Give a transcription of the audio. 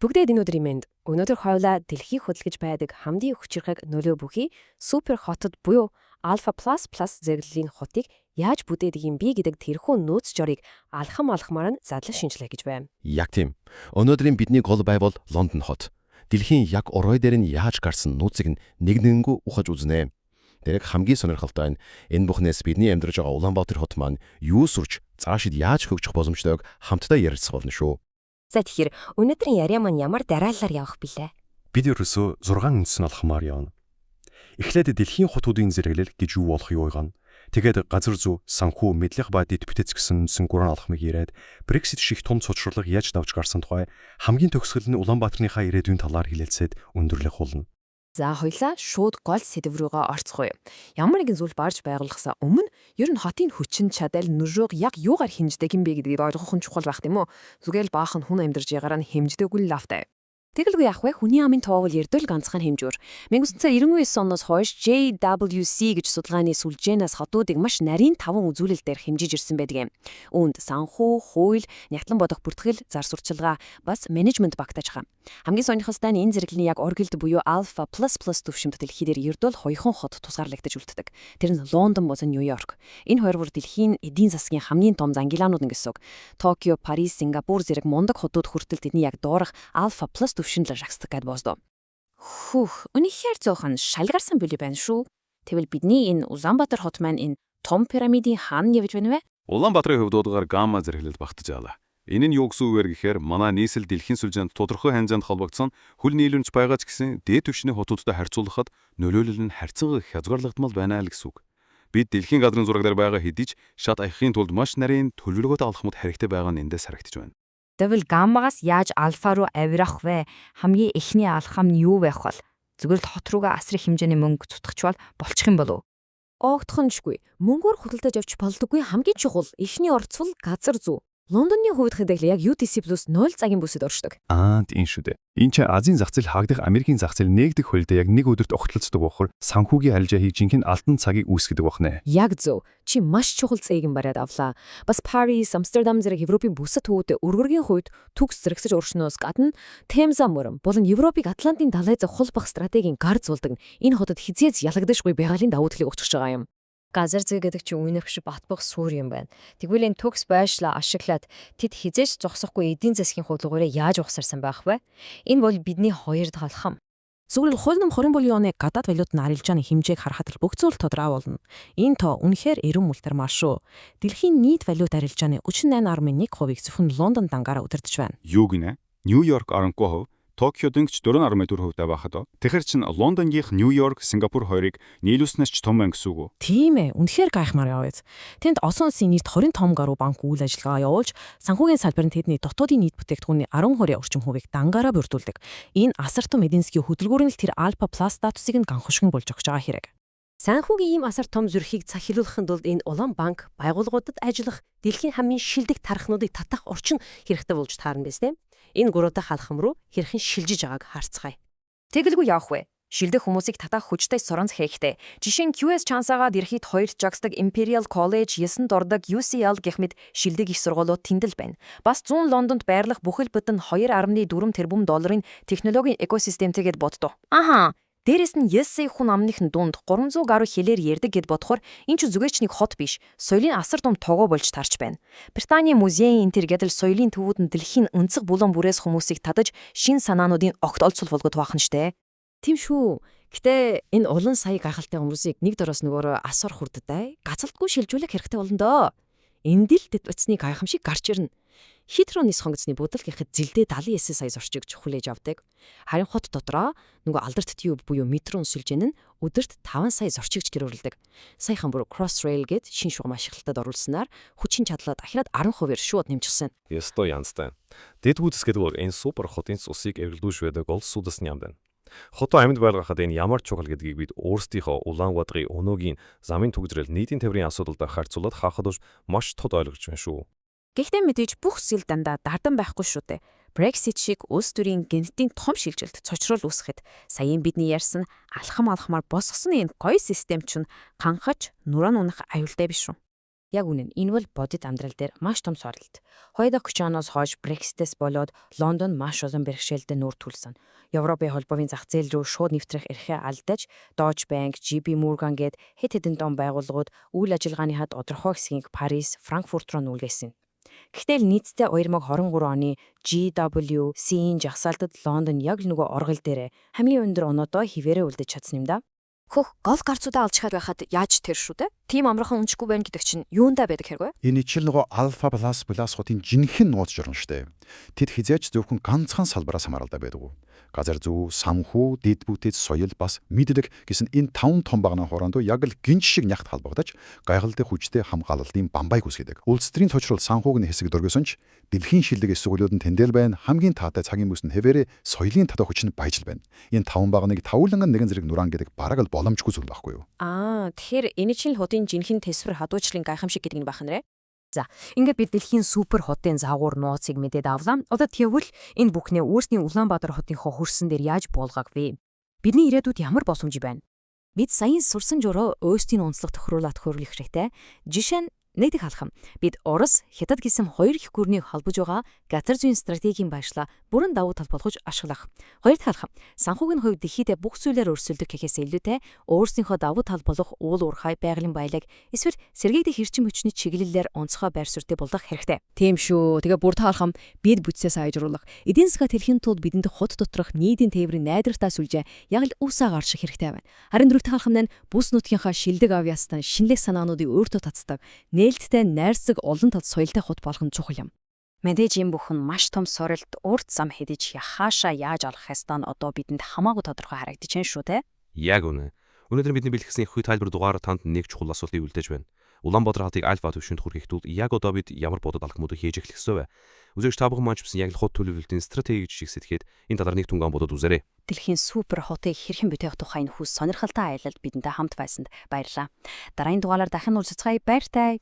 Бүгдээ энэ өдрийн мэнд. Өнөөдөр хойлоо дэлхийн хөдөлгөж байдаг хамдын хүчирхэг нөлөө бүхий супер хотод буюу Alpha++ зэрэглэлийн хотыг яаж бүтээдэг юм бэ гэдэг тэрхүү нөөц жорыг алхамаар нь задлан шинжилээ гэж байна. Яг тийм. Өнөөдрийн бидний гол байвал Лондон хот. Дэлхийн яг орой дээр нь яаж гарсан нууцыг нэгнэнгүү ухаж үзнэ. Тэр хамгийн сонирхолтой нь энэ бүхнээс бидний амьдарч байгаа Улаанбаатар хот маань юу сурч цаашид яаж хөгжих боломжтойг хамтдаа ярилцах болно шүү. За тэгэхээр өнөөдрийн яриа маань ямар дараалалаар явах билээ? Бид ерөөсөө 6 үндс нь алхмаар явна. Эхлээд дэлхийн хотуудын зэрэглэл гэж юу болох юу гэнэ. Тэгээд газар зүй, санхүү, мэдлэг ба дэд бүтэц гэсэн үндсэн гурван алхмыг яриад Brexit шиг том цуцралга яаж давж гарсан тухай хамгийн төгсгөл нь Улаанбаатарынхаа ирээдүйн талаар хэлэлцээд өндөрлөх болно. За хоёлаа шууд гол сэдв рүүгээ орцгоё. Ямар нэгэн зүйл барж байгуулахсаа өмнө ер нь хотын хүчин чадал нүрөг яг юугаар хинждэг юм бэ гэдгийг ойлгох нь чухал байх тийм үү? Зүгээр л баахан хүн амьдарч байгаараа нь хэмждэггүй л лавтай. Тэгэлгүй яах вэ? Хүний амын тоовол ердөө л ганцхан хэмжүүр. 1999 оноос хойш JWC гэж судалгааны сүлжээнээс хотуудыг маш нарийн 5 үзүүлэлтээр хэмжиж ирсэн байдаг юм. Үүнд санхүү, хууль, нягтлан бодох бүртгэл, зар сурталчилгаа бас менежмент багтааж байгаа. Хамгийн сонирхолтой нь энэ зэрэглэлийн яг оргилд буюу Alpha++ төвшөнд дэлхий дээр ердөө л хоёрхан хот тусгаарлагдаж үлддэг. Тэр нь Лондон болон Нью-Йорк. Энэ хоёр бүр дэлхийн эдийн засгийн хамгийн том зангилаанууд гэсэн үг. Токио, Парис, Сингапур зэрэг мундаг хотууд хүртэл тэдний яг доорх Alpha+ төвшөнд л рагсдаг гэд бооздоо. Үнэхээр зоохон шалгарсан бүлий байна шүү. Тэгвэл бидний энэ Улаанбаатар хот маань энэ том пирамидын хаана явж байна вэ? Улаанбаатарын хувьд удаагаар гамма зэрэглэл багтаж авлаа. Энэ нь юу гэсэн үг вэ гэхээр манай нийслэл дэлхийн сүлжээнд тодорхой хэмжээнд холбогдсон хөл нийлүүлж байгаа ч гэсэн дээд түвшний хотуудтай харьцуулахад нөлөөлөл нь харьцангуй хязгаарлагдмал байна л гэсэн үг. Бид дэлхийн газрын зураг дээр байгаа хэдий ч шат аягхийн тулд маш нарийн төлөвлөгөөтэй алхмууд хэрэгтэй байгаа нь эндээс харагдаж байна. Тэгвэл гаммагаас яаж альфа руу авирах вэ? Хамгийн эхний алхам нь юу байх вэ? Зүгээр л хот руугаа асар их хэмжээний мөнгө цутгачвал болчих юм болов уу? Огтхоншгүй. Мөнгөөр худалдаж авч болдоггүй хамгийн чухал эхний орцвол газар зүй. Лондонны хувьд хэдийгээр яг UTC+ 0 цагийн бүсэд оршдог. Тийм шүү дээ. Энэ ч Азийн зах зээл хаагдах Америкийн зах зээл нэгдэх хөлдөө яг нэг өдөрт огтлцдог бохор санхүүгийн арилжаа хийж жинхэнэ алтан цагийг үүсгэдэг бохнэ. Яг зөв. Чи маш чухал цэгийн бариад авлаа. Бас Парис, Амстердам зэрэг Европын бүсэд төвүүдэд өргөргийн хувьд төгс зэрэгсэж уршноос гадна Темза мөрөн болон Европыг Атлантын далай зах холбох стратегийн гар зулдаг. Энэ хотод хизээц ялагдашгүй байгалийн давуу талыг өгч байгаа юм. Газар зүй гэдэг чинь үнэхээр биш батбах сүр юм байна. Тэгвэл энэ төгс байшлаа ашиглаад тэд хизээч зогсохгүй эдийн засгийн хувьдлогоороо яаж ухсарсан байх вэ? Энэ бол бидний хоёр дахь алхам. Зүгээр л хууль нам 20 буюу оны гадаад валютын арилжааны хэмжээг харахад л бүх зүйл тодорхой болно. Энэ тоо үнэхээр эрен мултармаар шүү. Дэлхийн нийт валют арилжааны 38.1% зөвхөн Лондон дангаараа удирдах байна. Юу гинэ? Нью-Йорк 10%, Токиод ч 4.4% байхад тэгэхэр чин Лондонгийнх Нью-Йорк, Сингапур хоёрыг нийлүүлснээс ч том байх гэсэн үг үү? Тийм ээ, үнэхээр гайхмаар яваач. Тэнд олон улсын нийт 20 том гаруй банк үйл ажиллагаа явуулж, санхүүгийн салбарт тэдний дотоодын нийт бүтээгдэхүүний 10% орчим хувийг дангаараа бүрдүүлдэг. Энэ асар том эдийн засгийн хөдөлгүүр нь л тэр Alpha+ статусыг нь ганхушгин болж өгч байгаа хэрэг. Санхүүгийн ийм асар том зүрхийг цахилуулахын тулд энэ улаан банк байгууллагуудад ажиллах дэлхийн хамгийн шилдэг тархнуудыг татах орчин хэрэгтэй болж таарна биз дээ. Энэ гурав дахь алхам руу хэрхэн шилжиж байгааг харцгаая. Тэгэлгүй явах вэ? Шилдэг хүмүүсийг татах хүчтэй соронц хэрэгтэй. Жишээ нь QS Chance-агаад ирэхэд 2 жагсдаг Imperial College, 9 дурдаг UCL гэх мэт шилдэг их сургуулиуд тэндэл байна. Бас 100 Лондонд байрлах бүхэл бүтэн 2.4 тэрбум долларын технологийн экосистемтэйгэд боддоо. Дээрээс нь Ясэй хүн амныхын дунд 300 гаруй хэлээр ярьдаг гэд бодохоор энэ ч зүгээр ч нэг хот биш. Соёлын асар том тогоо болж тарч байна. Британий музейн энтер гэдэл соёлын төвүүд нь дэлхийн өнцөг булан бүрээс хүмүүсийг татаж шин санаануудын огт олцол болгоод бахан штэ. Тийм шүү. Гэтэ энэ улан сая гайхалтай хүмүүсийг нэг дороос нөгөөрөө асар хурдтай гацалтгүй шилжүүлэх хэрэгтэй болно доо. Энд л дэд утасны гайхамшиг гарч ирнэ. Хитроны сонгоцны будал гэхэд зилдээ 79 сая зорчиг хүлээж авдаг. Харин хот дотроо нөгөө алдарт тьюб буюу метрон сүлжээн нь өдөрт 5 сая зорчигч гэрүүлдэг. Саяхан бүр Crossrail гээд шин шугам ашиглалтад оруулснаар хүчин чадлаа дахиад 10%-ээр шууд нэмчихсэн. Ёстой янзтай. Дэд бүтэц гэдэг энэ супер хотын цусыг эргэлдүүлж байдаг ол судасны юм байна. Хотоо амьд байлгахад энэ ямар чухал гэдгийг бид өөрсдийнхөө Улаанбаатарын өнөөгийн замын түгжрэл нийтийн тээврийн асуудалтай харьцуулаад хаахад маш тод ойлгож байна шүү. Гэхдээ мэдээж бүх зүйл дандаа дардан байхгүй шүү дээ. Brexit шиг улс төрийн гэнэтийн том шилжилт цочрол үүсгэхэд саяын бидний ярьсан алхамаар босгосон энэ гоё систем чинь ханхаж нураа унах аюултай биш үү? Яг үнэн энэ бол бодит амьдрал дээр маш том сорилт. 2 дахь оноос хойш Brexit-с болоод Лондон маш олон бэрхшээлтэй нүүр тулсан. Европын холбоовын зах зээл рүү шууд нэвтрэх эрхээ алдаж, Deutsche Bank, JP Morgan гээд хэд хэдэн том байгууллагууд үйл ажиллагааныхаа тодорхой хэсгийг Парис, Франкфурт руу нүлгээсэн. Гэхдээ л нийтдээ 2023 оны GWC-ийн жагсаалтад Лондон яг л нөгөө оргил дээрээ хамгийн өндөр оноодоо хിവэрэ үлдэж чадсан юм да. Хөх голф карцуудаа алж хаад байхад яаж тэр шүү дээ? Тим амархан уншихгүй байна гэдэг чинь юундаа байдаг хэрэг вэ? Энэ чил нөгөө альфа плюс хотын жинхэнэ нууц журам штэ. Тэд хизээч зөвхөн ганцхан салбараас хамааралтай байдаг. Газар зүй, санхүү, дэд бүтэц, соёл бас мэдлэг гэсэн энэ 5 том багнаа хоорондоо яг л гинж шиг нягт халбагдаж гайхалтай хүчтэй хамгаалалтын бамбайг үсгэдэг. Улс төрийн төвчрөл санхүүг нь хэсэг дөргөсөн ч дэлхийн шилдэг эсвгүүлүүд нь тэндэл байна. Хамгийн таатай цагийн бүс нь хэвээрээ соёлын татах хүч нь баяжл байна. Энэ 5 багныг тавланган нэгэн зэрэг нуран гэдэг бараг л боломжгүй зүйл байхгүй юу? Тэгэхээр энэ чинь л хотын жинхэнэ тэсвэр хадуучлын гайхамшиг гэдэг нь бахан нэрэ. За, ингээд бид дэлхийн супер хотын заагуур нууцыг мэдээд авлаа. Одоо тэгвэл энэ бүхнээ өөрсдийн Улаанбаатар хотынхоо хөрсөн дээр яаж буулгах вэ? Бидний ирээдүйд ямар боломж байна? Бид саяхан сурсан журоо өөрсдийн онцлог тохируулаад хөрвөх хэрэгтэй. Жишээ нь нэгдэг халахам. Бид Орос, Хятад гэсэн хоёр их гүрнийг холбож байгаа газар зүйн стратегийн баяршлаа бүрэн давуу тал болгож ашиглах. Хоёр дахь халахам. Санхүүгийн хувьд дэлхийдээ бүх зүйлээр өрсөлдөх гэхээс илүүтэй өөрсдийнхөө давуу тал болох уул уурхай байгалийн баялаг эсвэл сэргээгдэх эрчим хүчний чиглэлээр онцгой байр суурьтай болгох хэрэгтэй. Тийм шүү. Тэгээ бүр таалхам бид бүтцээс айжруулах. Эдийн засгаа тэрхийн тулд бидэнд хот доторх нийтийн тээврийн найдвартай сүлжээ яг л үсээ гарших хэрэгтэй байна. Харин дөрөвт хаалхам нь бүс нутгийнхаа шилдэг авьяастан шинэлэг санаануудыг өөртөө татдаг. Нээлттэй найрсаг олон тал соёлтой хот болох нь чухал юм. Мэдээж юм бүхэн маш том сорилт урт зам хэдэж хаашаа яаж олох хэстан одоо бидэнд хамаагүй тодорхой харагдаж байна шүү те. Яг үнэ. Өнөөдөр бидний бэлтгэсэн их тайлбар дугаар танд нэг чухал асуултыг үлдээж байна. Улаанбаатар хотыг альфа төвшөнд хүрэхэд тул яг одоо бид ямар бодод алхмуудыг хийж эхлэх ёстой вэ? Үзэгч та бүхэн маань ч гэсэн яг л хот төлөвлөлтийн стратеги жишг сэтгэхэд энэ талаар нэг түнгаан бодод үзээрэй. Дэлхийн супер хотыг хэрхэн бүтээх тухай энэ хүс сонирхолтой аялалд бидэнтэй хамт байсанд баярлалаа. Дараагийн дугаараар дахин уулзцгаая. Баяртай.